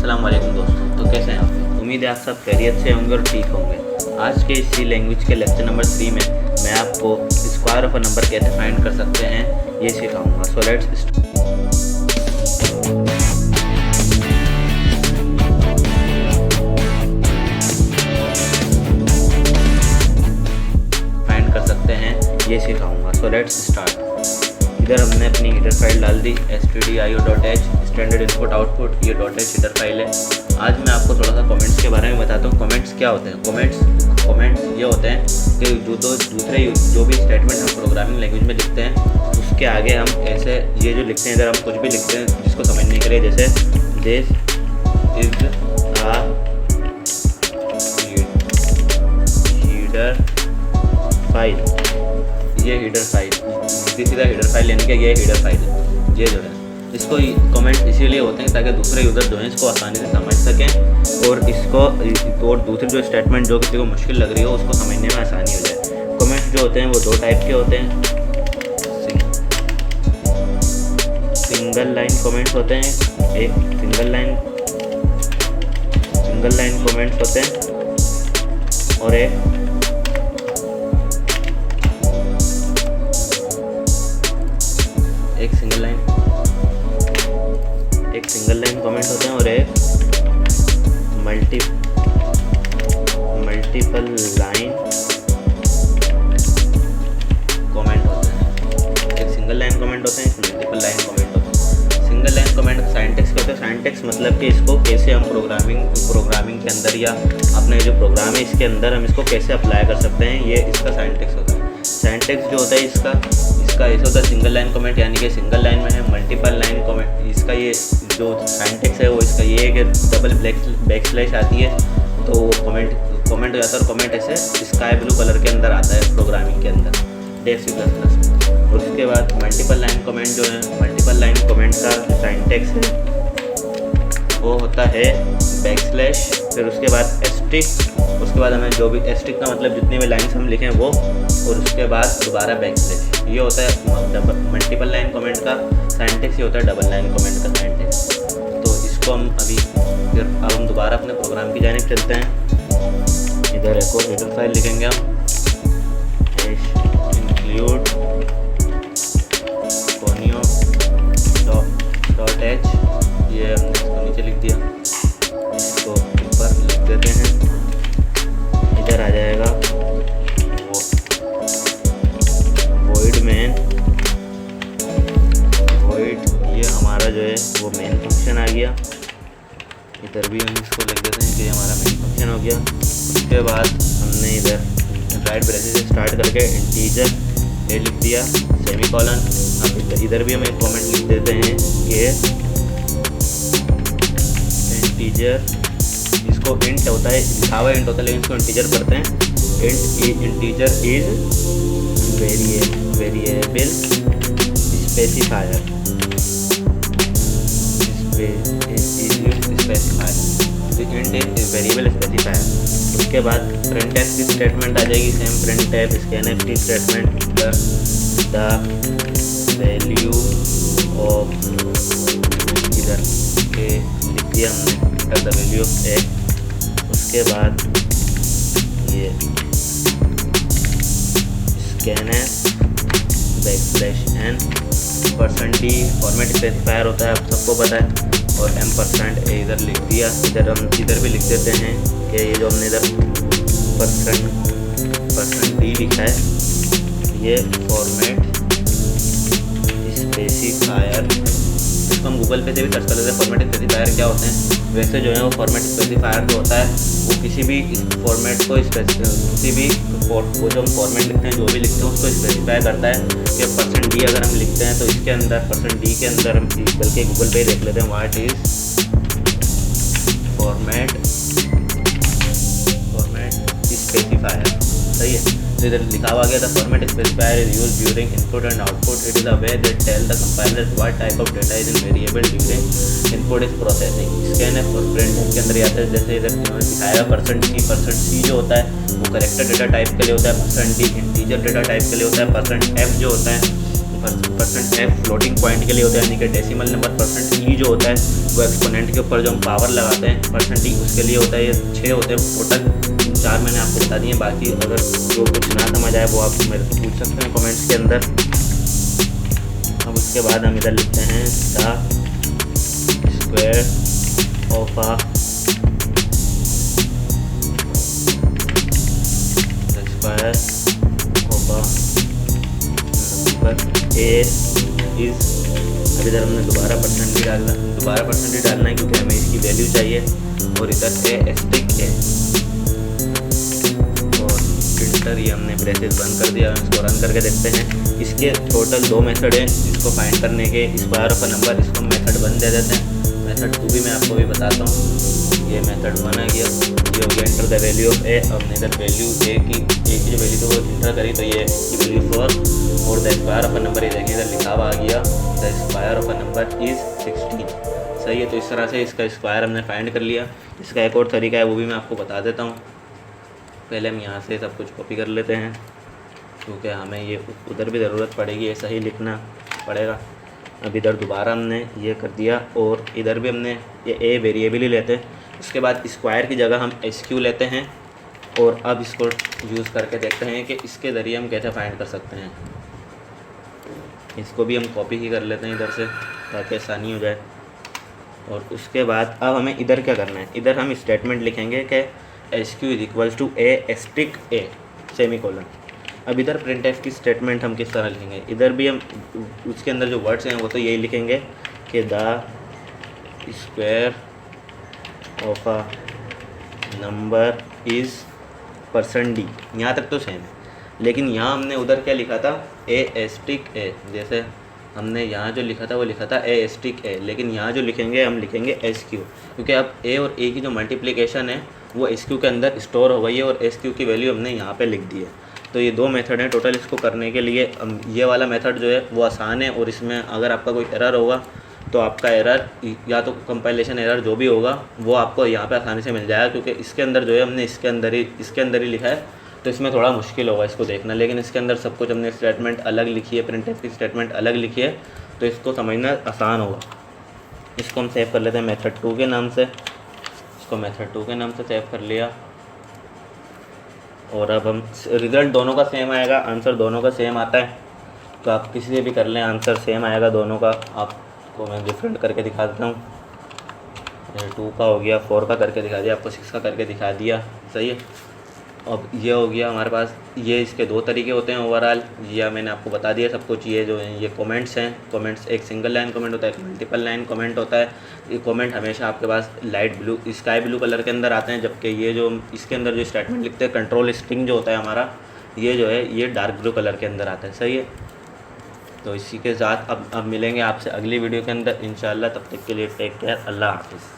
अस्सलाम वालेकुम दोस्तों। तो कैसे हैं आप? उम्मीद है आप सब खैरियत से होंगे और ठीक होंगे। आज के इसी लैंग्वेज के लेक्चर नंबर 3 में मैं आपको स्क्वायर ऑफ अ नंबर कैसे फाइंड कर सकते हैं ये सिखाऊंगा। सो लेट्स फाइंड कर सकते हैं ये सिखाऊंगा। So let's start. इधर हमने अपनी हीडर फाइल डाल दी stdio.h स्टैंडर्ड इनपुट आउटपुट। ये .h हीडर फाइल है। आज मैं आपको थोड़ा सा कमेंट्स के बारे में बताता हूँ। कमेंट्स क्या होते हैं? कमेंट्स ये होते हैं कि जो भी स्टेटमेंट हम प्रोग्रामिंग लैंग्वेज में लिखते हैं उसके आगे हम ऐसे ये जो लिखते हैं, इधर हम कुछ भी लिखते हैं जिसको समझने के लिए, जैसे this is a header file. ये header file, this is a header file यानी कि ये हीडर फाइल है। ये जो है इसको कमेंट इसीलिए होते हैं ताकि दूसरे यूज़र जो हैं इसको आसानी से समझ सकें और इसको और दूसरी जो स्टेटमेंट जो किसी को मुश्किल लग रही हो उसको समझने में आसानी हो जाए। कमेंट जो होते हैं वो दो टाइप के होते हैं। सिंगल लाइन कमेंट्स होते हैं, एक सिंगल लाइन कमेंट्स होते हैं और एक सिंगल लाइन कमेंट होते हैं और एक मल्टीपल लाइन कमेंट होते हैं। एक सिंगल लाइन कमेंट होते हैं, एक मल्टीपल लाइन कमेंट होते हैं। सिंगल लाइन कमेंट साइंटेक्स कहते हैं। साइंटेक्स मतलब कि इसको कैसे हम प्रोग्रामिंग के अंदर या अपने जो प्रोग्राम है इसके अंदर हम इसको कैसे अप्लाई कर सकते हैं, ये इसका साइंटेक्स होता है। साइंटेक्स जो होता है इसका ऐसा होता है सिंगल लाइन कमेंट यानी कि सिंगल लाइन में है। मल्टीपल लाइन कमेंट इसका ये जो साइंटेक्स है वो इसका ये है कि डबल बैकस्लैश आती है तो वो कमेंट हो जाता है और कमेंट ऐसे स्काई ब्लू कलर के अंदर आता है प्रोग्रामिंग के अंदर C++। और उसके बाद मल्टीपल लाइन कमेंट जो है, मल्टीपल लाइन कमेंट का साइंटेक्स है वो होता है बैकस्लैश, फिर उसके बाद एस्ट्रिक, उसके बाद हमें जो भी एस्ट्रिक का मतलब जितनी भी लाइन्स हम लिखें वो, और उसके बाद दोबारा बैकस्लैश। ये होता है मल्टीपल लाइन कमेंट का साइंटेक्स। ये होता है डबल लाइन कमेंट का साइंटेक्स। तो इसको हम अब हम दोबारा अपने प्रोग्राम की जानिब चलते हैं। इधर एक और हीडर फाइल लिखेंगे हम include conio.h। ये हमने इसको नीचे लिख दिया, इसको ऊपर लिख देते हैं। इधर आ जाएगा void, ये हमारा जो है वो मेन फंक्शन आ गया। इधर भी हम इसको लिख देते हैं कि ये हमारा मेन फंक्शन हो गया। उसके बाद हमने इधर राइट ब्रेसेस से स्टार्ट करके इंटीजर ये लिख दिया सेमीकोलन। अब इधर भी हम एक कमेंट लिख देते हैं कि इंटीजर, इसको इंट होता है, लिखा हुआ इंट होता है लेकिन इसको इंटीजर करते हैं। Integer is variable specifier. Int is variable specifier. उसके बाद printf की स्टेटमेंट आ जाएगी, सेम printf scanf की स्टेटमेंट द वैल्यू ऑफ, इधर के लिख दिया हमने द वैल्यू ऑफ x। उसके बाद ये scanf \n %d format specifier होता है, आप सबको पता है। और %, इधर लिख दिया। इधर भी लिख देते हैं कि ये जो हमने इधर %d लिखा है ये फॉर्मेट स्पेसिफायर। इसको हम गूगल पे से भी सर्च कर लेते हैं फॉर्मेट स्पेसिफायर क्या होते हैं। वैसे जो है वो फॉर्मेट स्पेसिफायर जो होता है वो किसी भी फॉर्मेट को वो जो हम फॉर्मेट लिखते हैं, जो भी लिखते हैं उसको स्पेसिफाई करता है कि %d अगर हम लिखते हैं तो इसके अंदर %d के अंदर हम बल्कि गूगल पे देख लेते हैं व्हाट इज फॉर्मेट स्पेसिफायर। सही है। तो इधर लिखा हुआ गया था format specifier is used during input and output. It is a way that tell the compiler what type of data is in variable during input is processing. Scanf और printf के अंदर आता है, जैसे इधर दिखाया %c जो होता है वो करेक्टर डेटा टाइप के लिए होता है, %d इंटीजर डेटा टाइप के लिए होता है, %f जो होता है परसेंट एफ फ्लोटिंग पॉइंट के लिए होता है, यानी कि डेसिमल नंबर। परसेंट ई जो होता है वो एक्सपोनेंट के ऊपर जो हम पावर लगाते हैं परसेंट ई, उसके लिए होता है। ये 6 होते हैं टोटल, 4 मैंने आपको बता दिए। बाकी अगर जो कुछ ना समझ आए वो आप मेरे से पूछ सकते हैं कमेंट्स के अंदर। अब उसके बाद हम इधर लिखते हैं the square of a number A is, अब इधर हमने दोबारा परसेंट भी डालना है क्योंकि हमें इसकी वैल्यू चाहिए। और इधर ए एस्टिक है और फिल्टर, ये हमने ब्रेसेस बंद कर दिया। इसको रन करके देखते हैं। इसके टोटल 2 मेथड हैं इसको फाइंड करने के, स्क्वायर ऑफ अ नंबर, इसको मेथड 1 दे देते हैं। मेथड 2 भी मैं आपको भी बताता हूँ। ये मेथड 1 आ गया, ये हो गया एंटर द वैल्यू ऑफ ए। हमने इधर वैल्यू ए की जो वैल्यू थी वो इंटर करी, तो ये की वैल्यू 4 और the square of a number, ये देखिए इधर लिखा हुआ आ गया the square of a number is 16। सही है, तो इस तरह से इसका स्क्वायर हमने फाइंड कर लिया। इसका एक और तरीका है वो भी मैं आपको बता देता हूँ। पहले हम यहाँ से सब कुछ कॉपी कर लेते हैं क्योंकि हमें ये उधर भी ज़रूरत पड़ेगी, ऐसा ही लिखना पड़ेगा। अब इधर दोबारा हमने ये कर दिया और इधर भी हमने ये ए वेरिएबल ही लेते हैं। उसके बाद स्क्वायर की जगह हम एस क्यू लेते हैं और अब इसको यूज़ करके देखते हैं कि इसके ज़रिए हम कैसे फाइंड कर सकते हैं। इसको भी हम कॉपी ही कर लेते हैं इधर से ताकि आसानी हो जाए। और उसके बाद अब हमें इधर क्या करना है, इधर हम स्टेटमेंट लिखेंगे कि S Q is equals to A asterisk A semicolon. अब इधर प्रिंट एफ की स्टेटमेंट हम किस तरह लिखेंगे, इधर भी हम उसके अंदर जो वर्ड्स हैं वो तो यही लिखेंगे कि the square of a number is percent D. यहाँ तक तो सेम है, लेकिन यहाँ हमने उधर क्या लिखा था, ए एस्टिक ए। जैसे हमने यहाँ जो लिखा था वो लिखा था ए एस्टिक ए, लेकिन यहाँ जो लिखेंगे हम लिखेंगे एस क्यू, क्योंकि अब ए और ए की जो मल्टीप्लिकेशन है वो एस क्यू के अंदर स्टोर हो गई है और एस क्यू की वैल्यू हमने यहाँ पे लिख दी है। तो ये 2 मेथड हैं टोटल इसको करने के लिए। ये वाला मेथड जो है वो आसान है और इसमें अगर आपका कोई एरर होगा तो आपका एरर या तो कंपाइलेशन एरर जो भी होगा वो आपको यहाँ पे आसानी से मिल जाएगा, क्योंकि इसके अंदर जो है हमने इसके अंदर ही लिखा है, तो इसमें थोड़ा मुश्किल होगा इसको देखना। लेकिन इसके अंदर सब कुछ हमने स्टेटमेंट अलग लिखी है, प्रिंट एफ की स्टेटमेंट अलग लिखी है, तो इसको समझना आसान होगा। इसको हम सेव कर लेते हैं मेथड 2 के नाम से। इसको मेथड 2 के नाम से सेव कर लिया और अब हम रिज़ल्ट दोनों का सेम आएगा, आंसर दोनों का सेम आता है, तो आप किसी से भी कर लें आंसर सेम आएगा दोनों का। आपको मैं डिफरेंट करके दिखा देता हूँ। 2 का हो गया, 4 का करके दिखा दिया, आपको 6 का करके दिखा दिया। सही है, अब ये हो गया हमारे पास। ये इसके 2 तरीके होते हैं ओवरऑल, या मैंने आपको बता दिया सब कुछ। ये जो है ये कमेंट्स हैं, कमेंट्स एक सिंगल लाइन कमेंट होता है, एक मल्टीपल लाइन कमेंट होता है। ये कमेंट हमेशा आपके पास light blue sky blue colour के अंदर आते हैं, जबकि ये जो इसके अंदर जो स्टेटमेंट लिखते हैं कंट्रोल स्ट्रिंग जो होता है हमारा, ये जो है ये डार्क ब्लू कलर के अंदर आता है। सही है, तो इसी के साथ अब मिलेंगे आपसे अगली वीडियो के अंदर इंशाल्लाह। तब तक के लिए टेक केयर, अल्लाह हाफिज़।